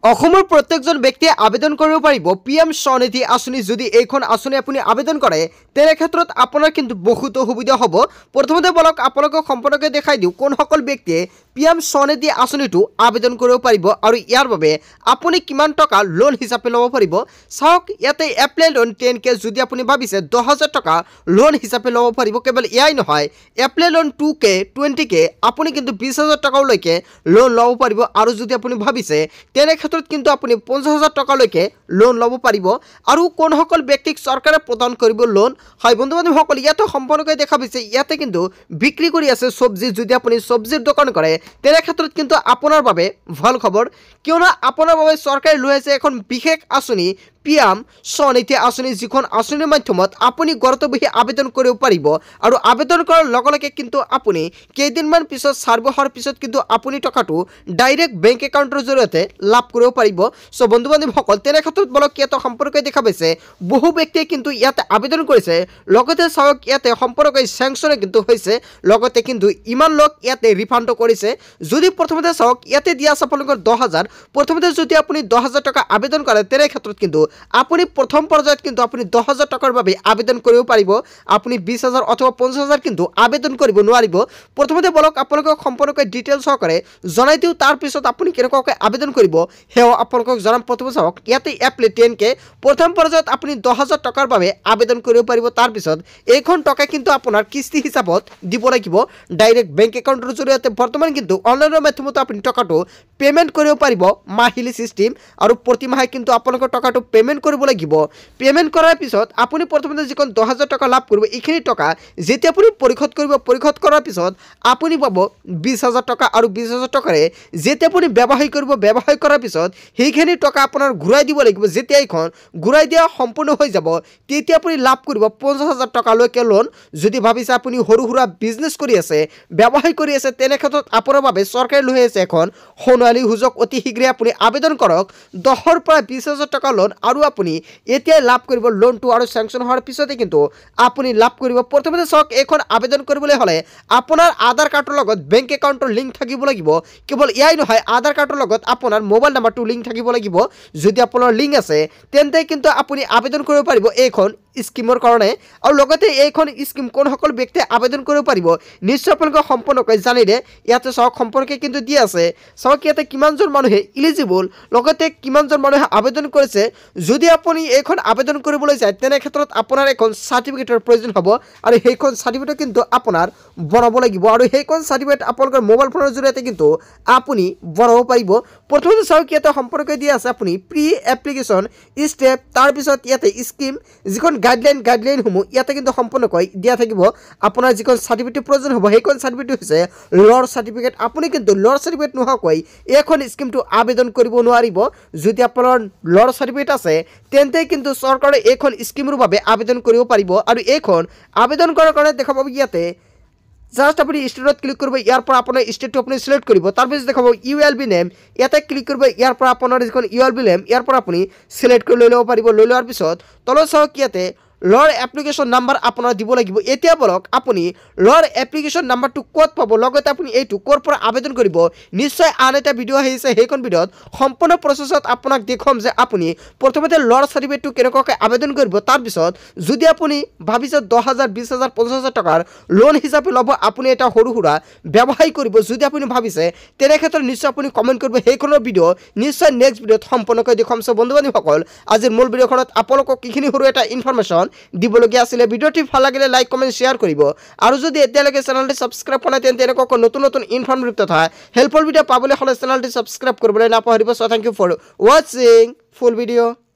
অসমৰ প্ৰত্যেকজন ব্যক্তিয়ে আবেদন কৰিব পাৰিব পিএম স্বনিধি আঁচনি। যদি এইখন আঁচনি আপুনি আবেদন কৰে তেনে ক্ষেত্ৰত আপোনাৰ কিন্তু বহুতো সুবিধা হ'ব। প্ৰথমতে বলক আপোনালোকক সম্পূৰ্ণকৈ দেখাই দিওঁ কোনসকল ব্যক্তিয়ে পিএম স্বনিধি আঁচনিটো আবেদন কৰিব পাৰিব আৰু ইয়াৰ বাবে আপুনি কিমান টকা লোন হিচাপে ল'ব পাৰিব। চাওক ইয়াতে এপ্লাই লোন 10K, যদি আপুনি ভাবিছে 10,000 টকা লোন হিচাপে ল'ব পাৰিব। কেৱল এয়াই নহয়, এপ্লাই লোন 2K 20K আপুনি কিন্তু 20,000 টকালৈকে লোন ল'ব পাৰিব। আৰু যদি আপুনি ভাবিছে তেনে কিন্তু আপুনি 50,000 টকালৈকে লোন ল'ব পাৰিব। আৰু কোনসকল ব্যক্তিক চৰকাৰে প্ৰদান কৰিব লোন, হয় বন্ধু বান্ধৱসকল, ইয়াতে সম্পূৰ্ণকৈ দেখা পাইছে ইয়াতে কিন্তু বিক্ৰী কৰি আছে চব্জি। যদি আপুনি চব্জিৰ দোকান কৰে তেনে ক্ষেত্ৰত কিন্তু আপোনাৰ বাবে ভাল খবৰ, কিয়নো আপোনাৰ বাবে চৰকাৰে লৈ আছে এখন বিশেষ আঁচনি পিএম স্বনিধি আঁচনি, যিখন আঁচনিৰ মাধ্যমত আপুনি ঘৰতে বহি আবেদন কৰিব পাৰিব। আৰু আবেদন কৰাৰ লগে লগে কিন্তু আপুনি কেইদিনমান পিছত চাৰ্ভে হোৱাৰ পিছত কিন্তু আপুনি টকাটো ডাইৰেক্ট বেংক একাউণ্টৰ জৰিয়তে লাভ কৰিব পাৰিব। চ' বন্ধু বান্ধৱীসকল, তেনে ক্ষেত্ৰত বলক ইয়াতে সম্পৰ্কে দেখা পাইছে বহু ব্যক্তিয়ে কিন্তু ইয়াতে আবেদন কৰিছে। লগতে চাওক ইয়াতে সম্পৰ্কে চেংচনে কিন্তু হৈছে, লগতে কিন্তু ইমান লোক ইয়াতে ৰিফাণ্ড কৰিছে। যদি প্ৰথমতে চাওক ইয়াতে দিয়া আছে আপোনালোকৰ 10,000, প্ৰথমতে যদি আপুনি 10,000 টকা আবেদন কৰে তেনে ক্ষেত্ৰত কিন্তু আপুনি প্ৰথম পৰ্যায়ত কিন্তু আপুনি 10,000 টকাৰ বাবে আবেদন কৰিব পাৰিব। আপুনি 20,000 অথবা 50,000 কিন্তু আবেদন কৰিব নোৱাৰিব। প্ৰথমতে বলক আপোনালোকক সম্পূৰ্ণকৈ ডিটেইলছ সহকাৰে জনাই দিওঁ, তাৰপিছত আপুনি কেনেকুৱাকৈ আবেদন কৰিব সেয়াও আপোনালোকক জনাম। প্ৰথমে চাওক ইয়াতে এপ্লাই 10K, প্ৰথম পৰ্যায়ত আপুনি 10,000 টকাৰ বাবে আবেদন কৰিব পাৰিব। তাৰপিছত এইখন টকা কিন্তু আপোনাৰ কিস্তি হিচাপত দিব লাগিব ডাইৰেক্ট বেংক একাউণ্টৰ জৰিয়তে। বৰ্তমান কিন্তু অনলাইনৰ মাধ্যমত আপুনি টকাটো পে'মেণ্ট কৰিব পাৰিব মাহিলী চিষ্টেম, আৰু প্ৰতি মাহে কিন্তু আপোনালোকৰ টকাটো পে'মেণ্ট কৰিব লাগিব। পে'মেণ্ট কৰাৰ পিছত আপুনি প্ৰথমতে যিখন 10,000 টকা লাভ কৰিব, এইখিনি টকা যেতিয়া আপুনি পৰিশোধ কৰিব, পৰিশোধ কৰাৰ পিছত আপুনি পাব 20,000 টকা। আৰু 20,000 টকাৰে যেতিয়া আপুনি ব্যৱসায় কৰিব, ব্যৱসায় কৰাৰ পিছত সেইখিনি টকা আপোনাৰ ঘূৰাই দিব লাগিব। যেতিয়া এইখন ঘূৰাই দিয়া সম্পূৰ্ণ হৈ যাব তেতিয়া আপুনি লাভ কৰিব 50,000 টকালৈকে লোন। যদি ভাবিছে আপুনি সৰু সুৰা বিজনেছ কৰি আছে, ব্যৱসায় কৰি আছে, তেনে ক্ষেত্ৰত আপোনাৰ বাবে চৰকাৰে লৈ আছে এখন সোণালী সুযোগ। অতি শীঘ্ৰে আপুনি আবেদন কৰক 10,000 পৰা 20,000 টকা লোন, আৰু আপুনি এতিয়াই লাভ কৰিব লোনটো। আৰু চেংচন হোৱাৰ পিছতে কিন্তু আপুনি লাভ কৰিব। প্ৰথমতে চাওক এইখন আবেদন কৰিবলৈ হ'লে আপোনাৰ আধাৰ কাৰ্ডৰ লগত বেংক একাউণ্টৰ লিংক থাকিব লাগিব। কেৱল এয়াই নহয়, আধাৰ কাৰ্ডৰ লগত আপোনাৰ মোবাইল নাম্বাৰটো লিংক থাকিব লাগিব। যদি আপোনাৰ লিংক আছে তেন্তে কিন্তু আপুনি আবেদন কৰিব পাৰিব এইখন স্কিমৰ কাৰণে। আৰু লগতে এইখন স্কিম কোনসকল ব্যক্তিয়ে আবেদন কৰিব পাৰিব নিশ্চয় আপোনালোকে সম্পূৰ্ণকৈ জানিলে। ইয়াতে চাওক সম্পৰ্কে কিন্তু দি আছে, চাওক ইয়াতে কিমানজন মানুহে ইলিজিবল, লগতে কিমানজন মানুহে আবেদন কৰিছে। যদি আপুনি এইখন আবেদন কৰিবলৈ যায় তেনে ক্ষেত্ৰত আপোনাৰ এখন চাৰ্টিফিকেটৰ প্ৰয়োজন হ'ব, আৰু সেইখন চাৰ্টিফিকেট কিন্তু আপোনাৰ বনাব লাগিব। আৰু সেইখন চাৰ্টিফিকেট আপোনালোকৰ মোবাইল ফোনৰ জৰিয়তে কিন্তু আপুনি বনাব পাৰিব। প্ৰথমতে চাওক ইয়াতে সম্পৰ্কে দিয়া আছে আপুনি প্ৰি এপ্লিকেশ্যন ষ্টেপ, তাৰপিছত ইয়াতে স্কিম যিখন গাইডলাইনসমূহ ইয়াতে কিন্তু সম্পূৰ্ণকৈ দিয়া থাকিব। আপোনাৰ যিখন চাৰ্টিফিকেট প্ৰয়োজন হ'ব সেইখন চাৰ্টিফিকেট হৈছে ল'ৰ চাৰ্টিফিকেট। আপুনি কিন্তু ল'ৰ চাৰ্টিফিকেট নোহোৱাকৈ এইখন স্কিমটো আবেদন কৰিব নোৱাৰিব। যদি আপোনাৰ ল'ৰ চাৰ্টিফিকেট আছে তেন্তে কিন্তু চৰকাৰে এইখন স্কিমৰ বাবে আবেদন কৰিব পাৰিব। আৰু এইখন আবেদন কৰাৰ কাৰণে দেখা পাব ইয়াতে জাষ্ট আপুনি ষ্টেটত ক্লিক কৰিব, ইয়াৰ পৰা আপোনাৰ ষ্টেটটো আপুনি চিলেক্ট কৰিব। তাৰপিছত দেখাব ULB নেম, ইয়াতে ক্লিক কৰিব, ইয়াৰ পৰা আপোনাৰ যিখন ULB নেম ইয়াৰ পৰা আপুনি চিলেক্ট কৰি লৈ ল'ব পাৰিব। লৈ লোৱাৰ পিছত তলত চাওক ইয়াতে ল'ৰ এপ্লিকেশ্যন নাম্বাৰ আপোনাৰ দিব লাগিব। এতিয়া বলক আপুনি ল'ৰ এপ্লিকেশ্যন নাম্বাৰটো ক'ত পাব, লগতে আপুনি এইটো ক'ৰ পৰা আবেদন কৰিব। নিশ্চয় আন এটা ভিডিঅ' আহিছে, সেইখন ভিডিঅ'ত সম্পূৰ্ণ প্ৰচেছত আপোনাক দেখুৱাম যে আপুনি প্ৰথমতে ল'ৰ চাৰ্টিফিকেটটো কেনেকুৱাকৈ আবেদন কৰিব। তাৰপিছত যদি আপুনি ভাবিছে 10,000, 20,000, 50,000 টকাৰ লোন হিচাপে ল'ব, আপুনি এটা সৰু সুৰা ব্যৱসায় কৰিব, যদি আপুনি ভাবিছে তেনে ক্ষেত্ৰত নিশ্চয় আপুনি কমেণ্ট কৰিব। সেইখনৰ ভিডিঅ' নিশ্চয় নেক্সট ভিডিঅ'ত সম্পূৰ্ণকৈ দেখুৱাম। চ' বন্ধু বান্ধৱীসকল, আজিৰ মূল ভিডিঅ'খনত আপোনালোকক এইখিনি সৰু এটা ইনফৰমেশ্যন দিবলগীয়া আছিলে। ভিডিঅ'টি ভাল লাগিলে লাইক কমেণ্ট শ্বেয়াৰ কৰিব, আৰু যদি এতিয়ালৈকে চেনেলটি ছাবস্ক্ৰাইব কৰা নাই তেন্তে এনেকুৱা নতুন নতুন ইনফৰমেটিভ তথা হেল্পফুল ভিডিঅ' পাবলৈ হ'লে চেনেলটি ছাবস্ক্ৰাইব কৰিবলৈ নাপাহৰিব। চ' থেংক ইউ ফৰ ৱাচিং ফুল ভিডিঅ'।